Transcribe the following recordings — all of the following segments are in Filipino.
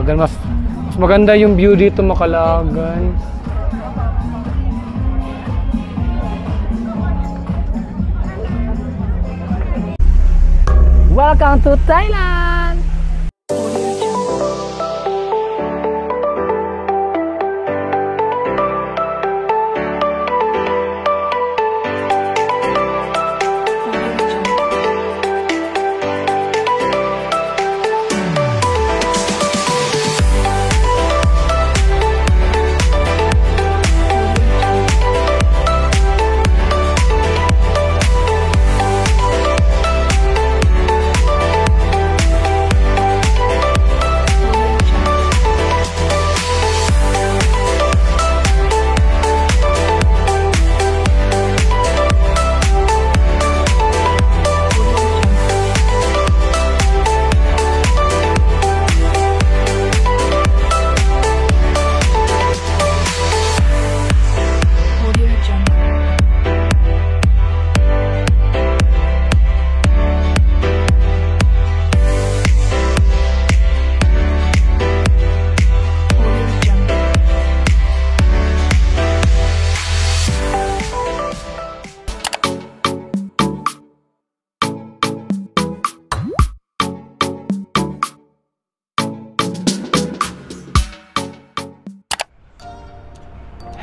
Makalagan. Mas maganda yung view dito, Makalagan. Welcome to Thailand!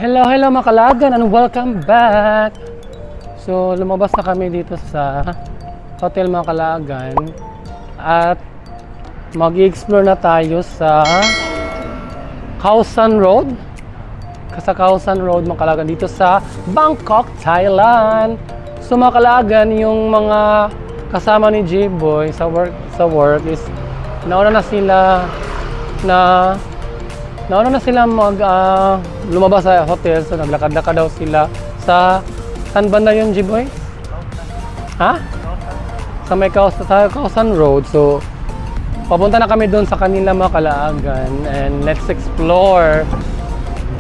Hello Makalagan and welcome back! So lumabas na kami dito sa Hotel Makalagan at mag-explore na tayo sa Khao San Road. Sa Khao San Road, Makalagan, dito sa Bangkok, Thailand. So Makalagan, yung mga kasama ni J-Boy sa work is nauna na sila lumabas sa hotel. So naglakad-lakad daw sila sa saan banda yun, J-Boy? Ha? Sa may Khao San Road. So papunta na kami doon sa kanila, Makalagan, and let's explore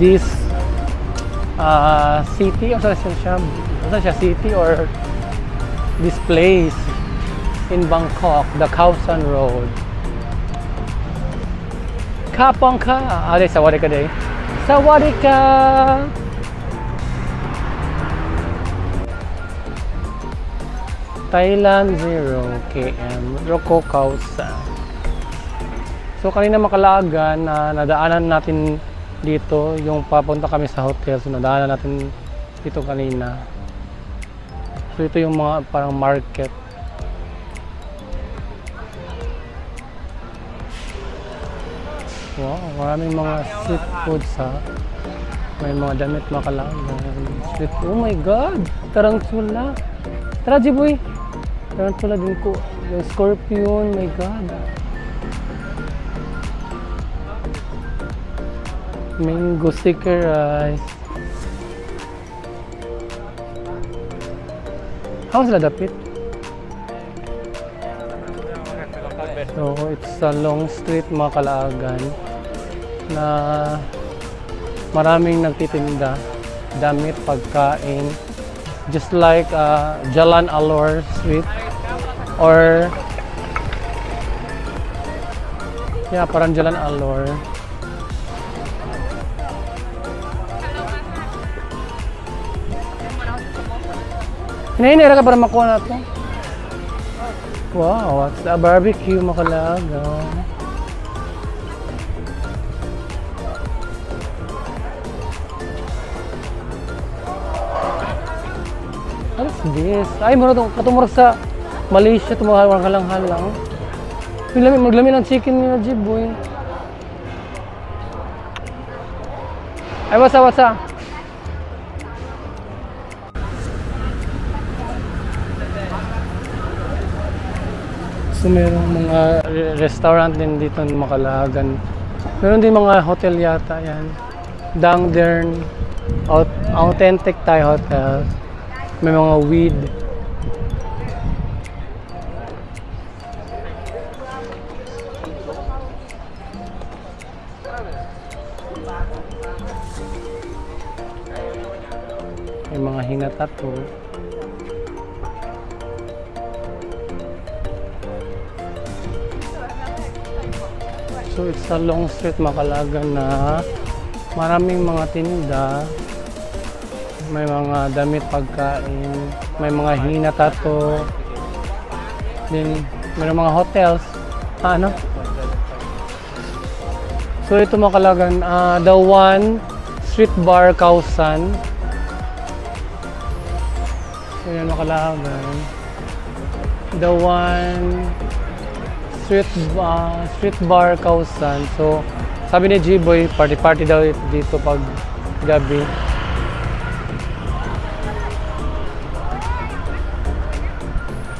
this city, o saan siya city or this place in Bangkok, the Khao San Road. Kapangka. Sawadee day. Sawadee ka. Thailand 0 km Roko Khao San. So kanina, Makalagan, nadaanan natin dito yung papunta kami sa hotel. So nadaanan natin dito kanina. So ito yung mga parang market. Wow, maraming mga street foods ha. May mga damit, Makalagan. Street, oh my god! Tarantula! Tara, J-Boy! Tarantula din ko. Yung scorpion, my god! Mango sticker rice. How sila dapit? So, it's a long street, Makalagan, na maraming nagtitinda, damit, pagkain, just like Jalan Alor Street or yeah, parang Jalan Alor. Hinahinira ka para makuha natin. Wow, what's a barbecue, Makalagan? What is this? Ay, mura itong katumurag sa Malaysia, tumawag halang-halang. Maglami ng chicken nila, J-Boy. Ay, what's up? So merong mga restaurant din dito ng Makalagan. Meron din mga hotel yata yan. Dangdern, authentic Thai hotel. May mga weed. May mga hinatato. So it's a long street mga Kalagan na maraming mga tinda. May mga damit, pagkain, may mga hinatato. Then may mga hotels. Ano? So ito mga Kalagan, the one street bar Kausan. So yan mga Kalagan. The one street bar Kausan. So sabi ni G-Boy, party daw dito pag gabi.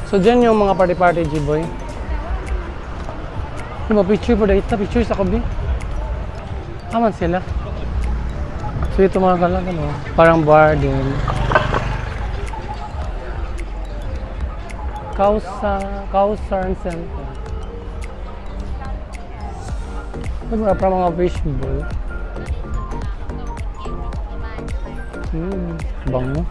So dyan yung mga party G-Boy. Yung picture po dito, picture sa kabi. Aman sila. So ito mga Kalagan, no? Parang bar din. Kausan Center. Ito para mga fishbowl. Bango.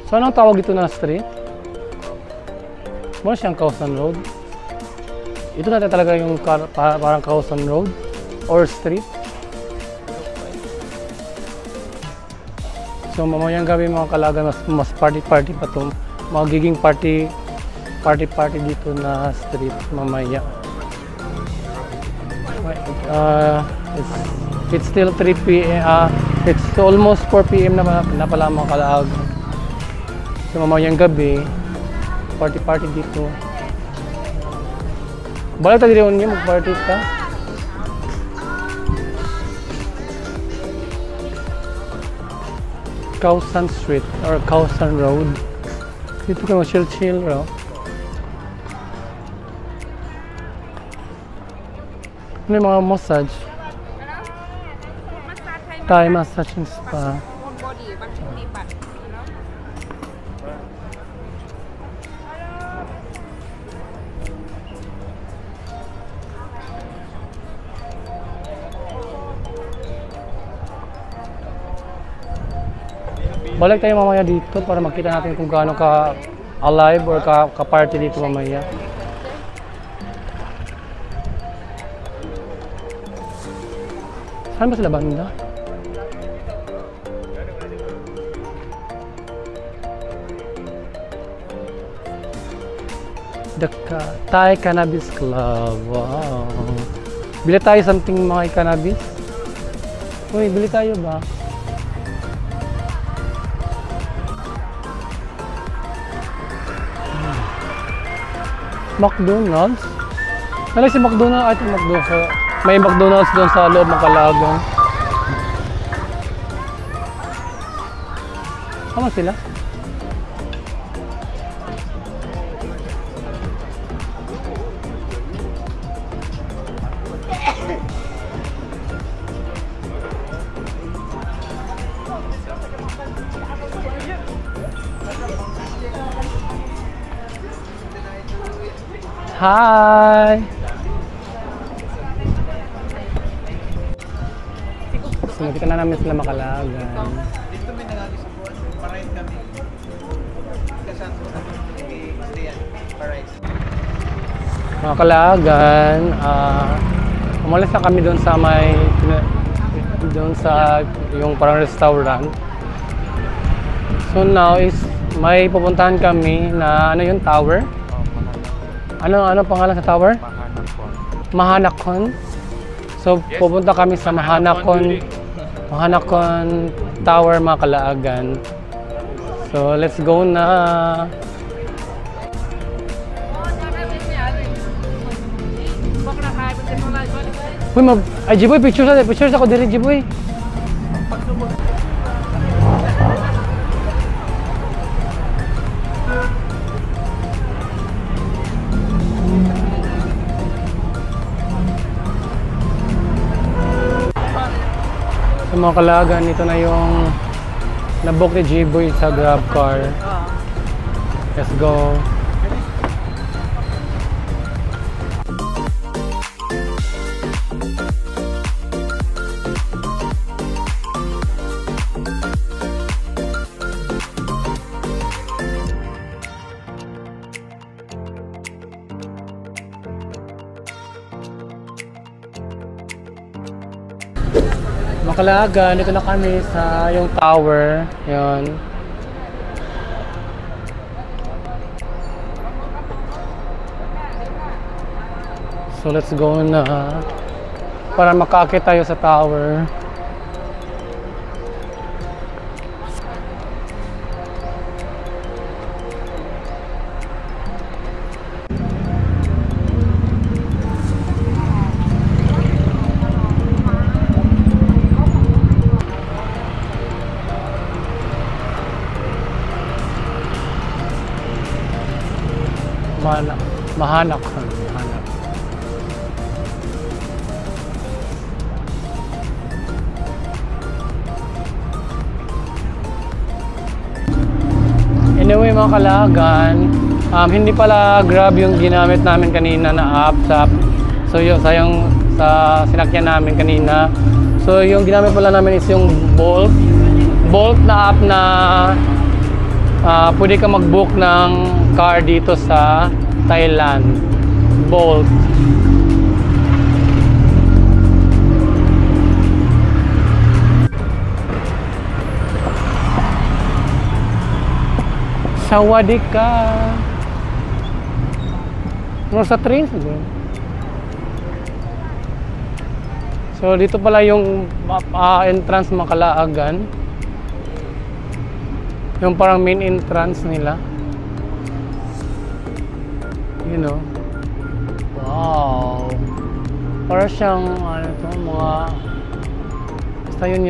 So anong tawag ito na street? Muna siyang Kausan Road. Ito natin talaga yung parang Kausan Road or street. So mamayang gabi mga Kalagan, mas party pa ito. Magiging party dito na street mamaya. It's still 3 p.m. It's almost 4 p.m. na pala mga Kalagan. So mamayang gabi, party dito. Balik tayo rin niya, mag-party ka. Kausan Street or Kausan Road. Dito ka mag-chill raw. Ano yung mga massage? Thai massaging spa. Balik tayo mamaya dito para makita natin kung gaano ka alive or ka party dito mamaya. Saan ba sila banda? The Thai Cannabis Club. Wow. Bili tayo something mga cannabis. Uy, bili tayo ba? McDonald's? Nalay si McDonald's? Ito McDonald's. May McDonald's doon sa loob ng Kalagan. Tama sila? Hi! So, nakita na namin sila Makalagan. Dito may nangagisubuan. Parayt kami. Kasanto kami. Parayt. Makalagan. Umalis na kami doon sa yung parang restaurant. So now is may pupuntahan kami na ano yung tower. Ano pangalan sa tower? Mahanakon. So pupunta kami sa Mahanakon Tower mga Kalaagan. So let's go na. Uy, ay Jiboy, picture ako diri Jiboy. Sa mga Kalagan, ito na yung nabook ni Jiboy sa Grab car. Let's go. Makalaga, dito na kami sa yung tower. Yun. So let's go na para makaakit tayo sa tower. Mahanak. Anyway mga kalagan, hindi pala Grab yung ginamit namin kanina na app. So yung sayang sa sinakyan namin kanina. So yung ginamit pala namin is yung Bolt na app na pwede ka mag-book ng car dito sa Thailand. Bolt. Sawadee ka. Sa train siguro. So dito pala yung entrance Makalaagan. Yung parang main entrance nila. You know. Wow. Para siyang ano to, mga basta yun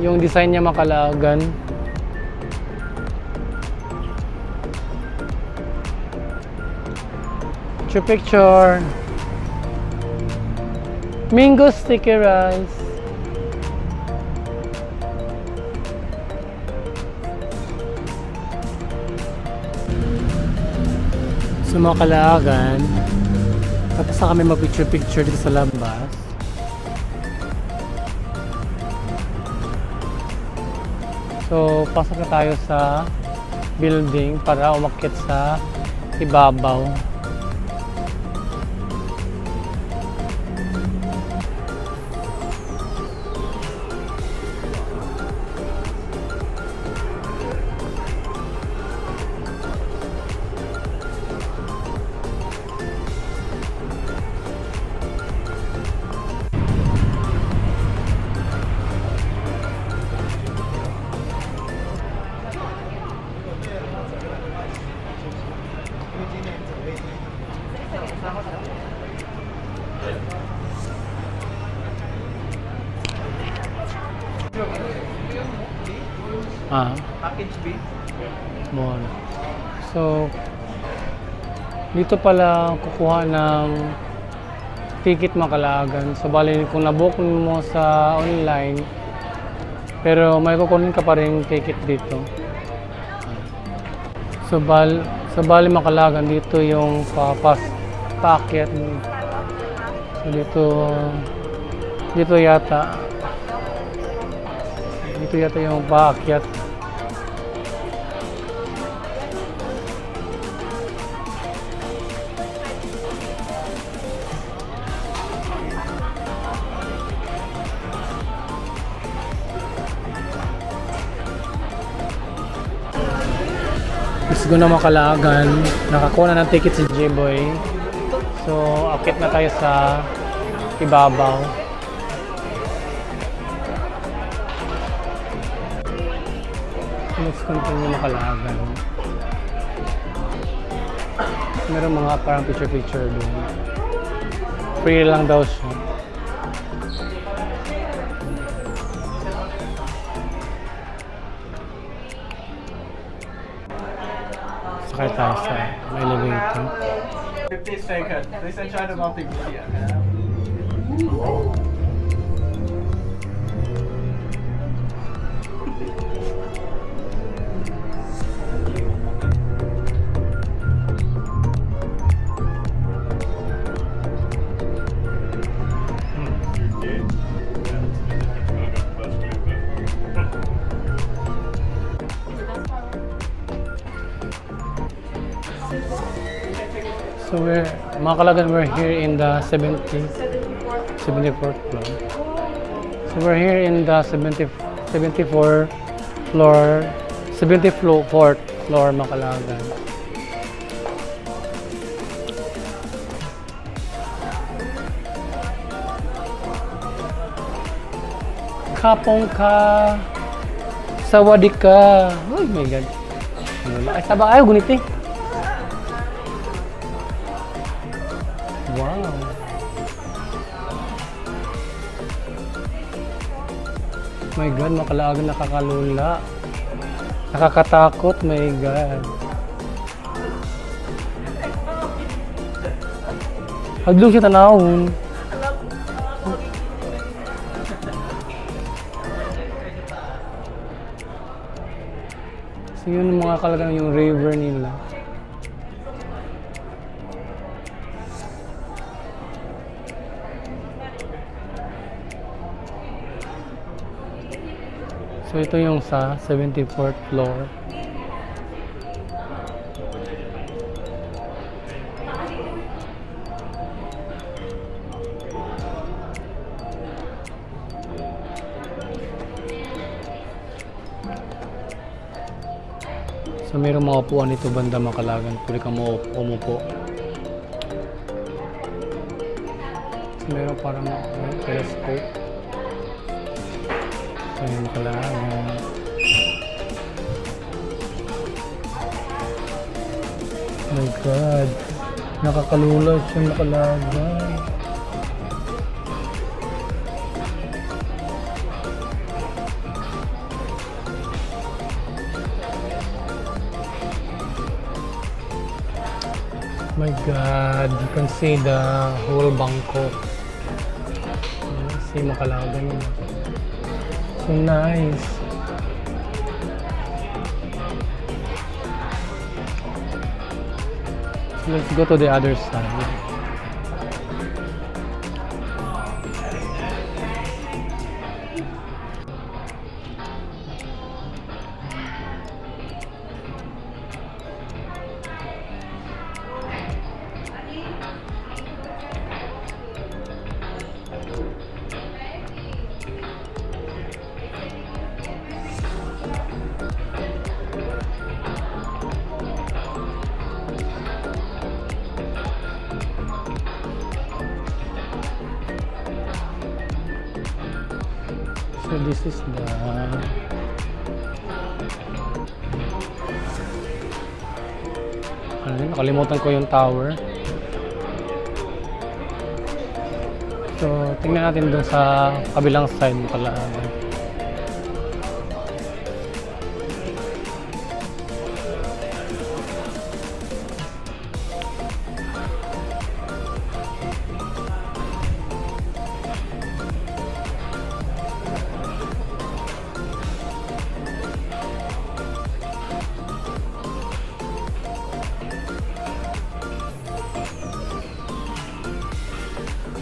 yung design niya Makalaagan. Picture. Mango sticky rice. So Makalaagan. Tapos na kami mag-picture dito sa labas. So pasok na tayo sa building para umakyat sa ibabaw. Package B. Bon. So dito pala kukuha ng ticket Makalaagan. So bali kung nabook mo sa online, pero may kukunin ka pa rin ticket dito. So bali Makalaagan dito yung paakyat. So dito yata yung paakyat. Gusto na Makalaagan, nakakuha na ng ticket si J-Boy. So akit na tayo sa ibabaw. Let's continue Makalaagan. Meron mga parang picture doon. Free lang daw siya. Sakay tayo sa elevator. 50 seconds. Listen siya ng multimedia. So Makalaagan, we're here in the 74th floor. So we're here in the 74th floor, 74th floor, Macalagan. Kapong ka, sawadee ka. Oh my God. Ay, sabang ayaw, guniti. Wow. My God, Macalagan, nakakalula. Nakakatakot, my God. Hadlong siya tanawon. So yun mga kalagang yung river nila. So ito yung sa 74th floor. So mayroong mga upuan dito banda Macalagan. Pwede kang umupo. So mayroong parang telescope. So yung Macalagan. Oh my God. Nakakalula siya Macalagan. My God, you can see the whole Bangkok. See Macalagan. So nice. So let's go to the other side. So this is the nakalimutan ko yung tower. So tingnan natin doon sa kabilang side pala.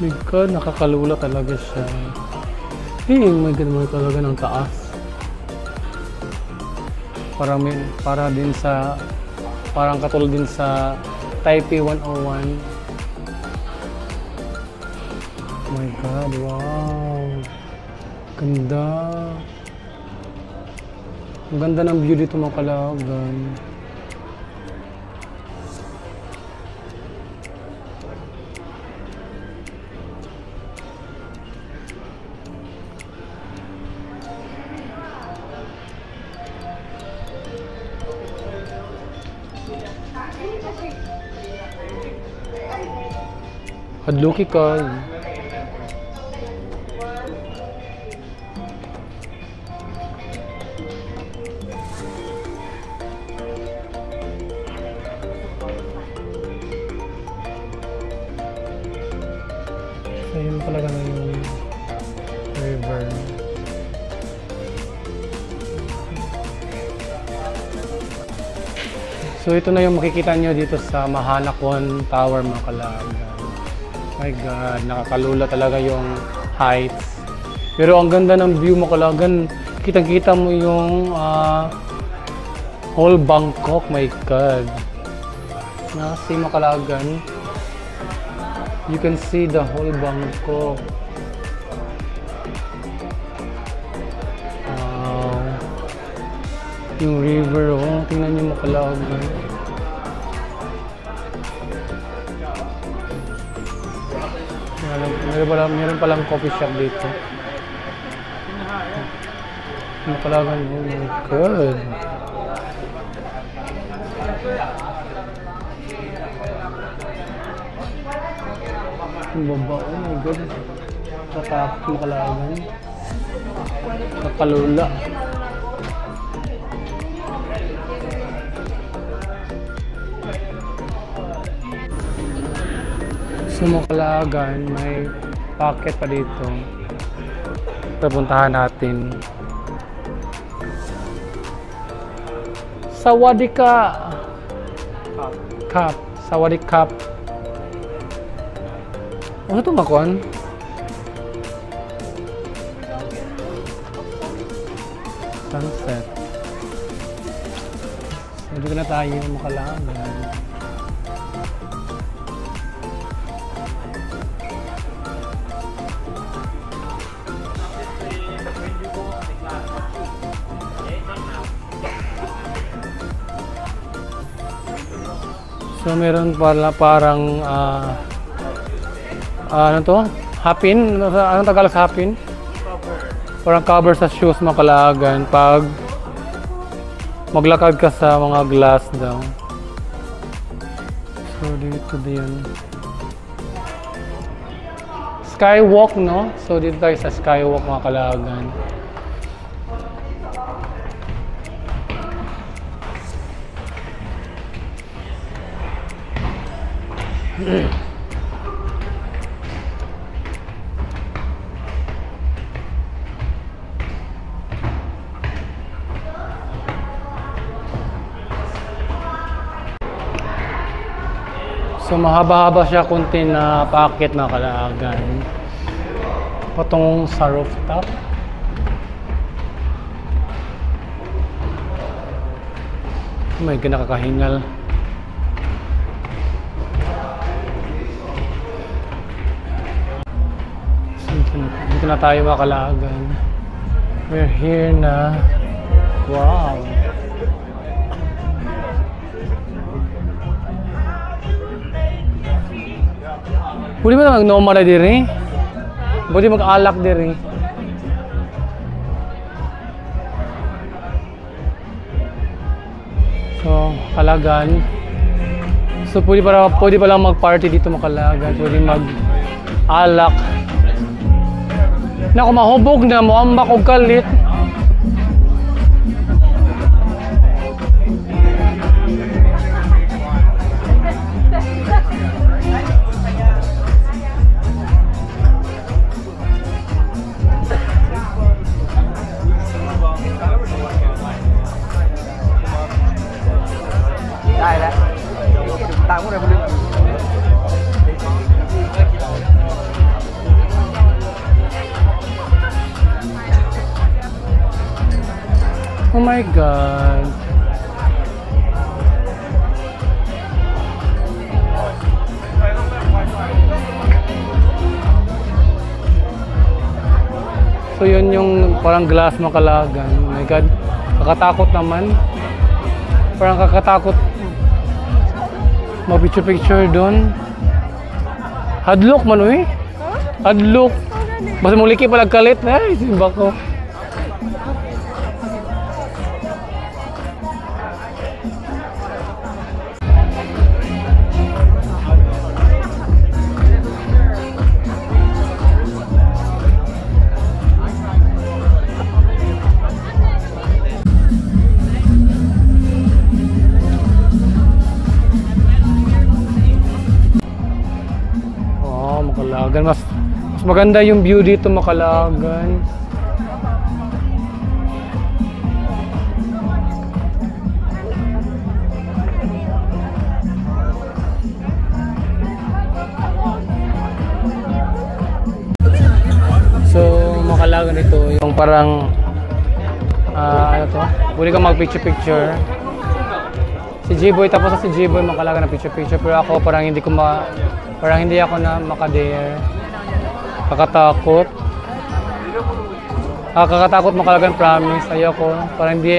My God, nakakalula talaga siya. Hey, my God, mga talaga ng taas. Parang katulad din sa Taipei 101. Oh my God, wow. Ganda. Ang ganda ng view dito Macalagan. Hadluki ka. Ayun talaga na yung river. So ito na yung makikita nyo dito sa Mahanakon Tower Macalagan. My God, nakakalula talaga yung heights. Pero ang ganda ng view Macalagan. Kitang-kita mo yung whole Bangkok. My God. Si Macalagan. You can see the whole Bangkok. Yung river, oh. Tingnan niyo Macalagan. Meron palang coffee shop dito. Macalagan, oh my God. Yung baba, oh my God. Katakot Macalagan. Kakalula. Sa Macalagan, may packet pa dito. Pupuntahan natin. Sawadika Cup. Sawadika Cup. Ano ito makon? Sunset. So, dito na tayo Macalagan. So meron parang ano to? Hapin? Anong Tagalog sa hapin? Parang cover sa shoes Macalagan pag maglakad ka sa mga glass daw. So dito din. Skywalk, no? So dito tayo sa Skywalk Macalagan. So mahaba-haba siya kunti na packet Macalagan. Patungong sa rooftop. May nakakahingal. Dito na tayo Macalagan. We're here na. Wow. Pwede ba na mag-nomad na diri? Pwede mag-alak diri. So, Macalagan. So, pwede pa lang mag-party dito Macalagan. Pwede mag-alak. Naku, mahubog na mo, ambak o kalit. Oh my God. So yun yung parang glass Macalagan. Oh my God. Kakatakot naman. Parang kakatakot mag-picture doon. Hadlok man eh. Hadlok. Basta mong liki palag kalit. Ay, simba ko. Macalagan. Mas maganda yung view dito Macalagan. So Macalagan ito yung parang ano to? Pwede kang mag-picture. Si G-Boy, tapos si G-Boy Macalagan na picture. Pero ako parang hindi ako na makadare. Kakatakot. Nakakatakot makalagan, promise. Ayoko. Parang di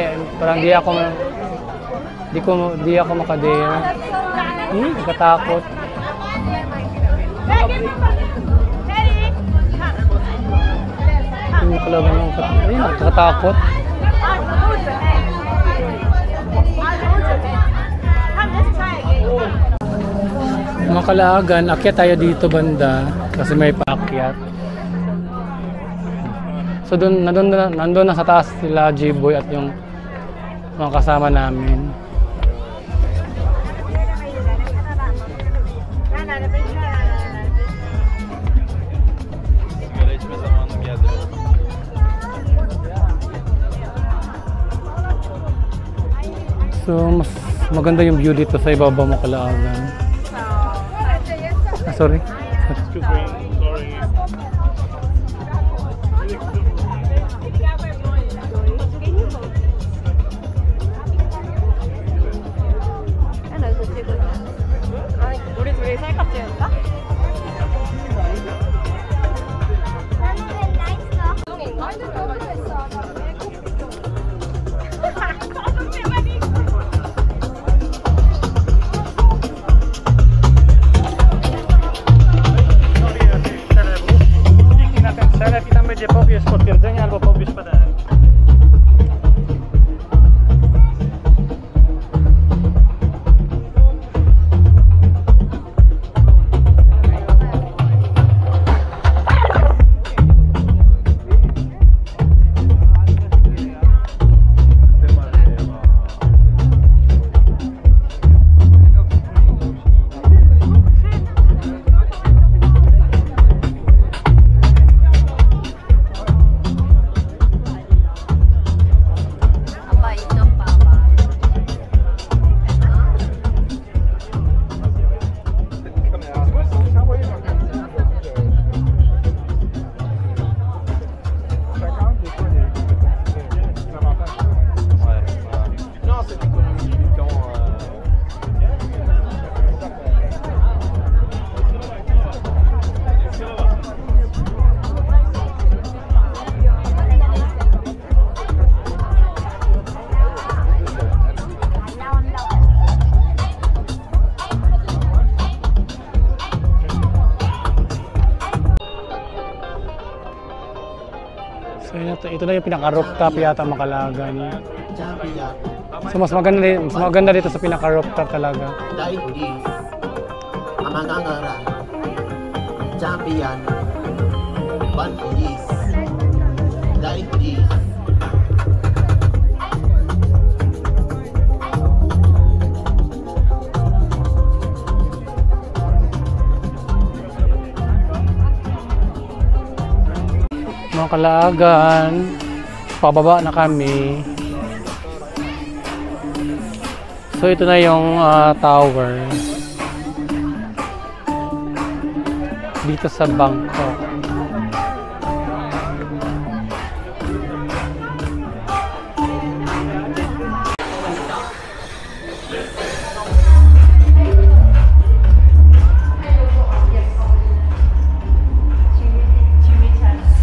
ako makadare. Nakatakot. Makalagan ng nakakatakot. Mga kalaagan, akyat tayo dito banda kasi may paakyat. So nandun na sa taas sila G-Boy at yung mga kasama namin. So mas maganda yung view dito sa ibabaw mga kalaagan. Sorry. 우리 둘이 셀카 찍을까? Lepiej tam będzie pobierz potwierdzenia albo pobierz PDF. So ito na yung pinaka-rooftop yata Makalagan. So mas maganda dito sa pinaka-rooftop talaga. Champion One Police Dahil Police Mga kalaagan, pababa na kami. So ito na yung tower dito sa Bangkok.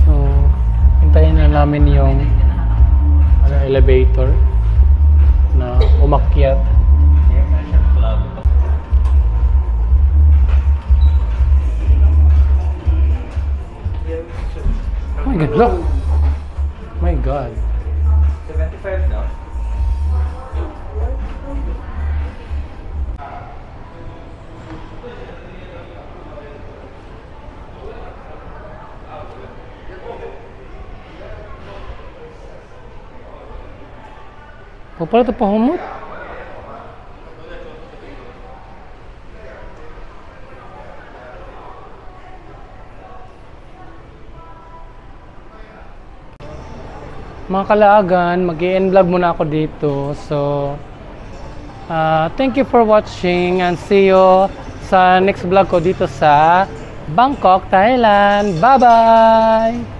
So hintayin na namin yung elevator na umakyat. Oh my God, look! My God. 75 now. O pala ito pahumot. Mga kalaagan, mag-i-end vlog muna ako dito. So, thank you for watching and see you sa next vlog ko dito sa Bangkok, Thailand. Bye-bye!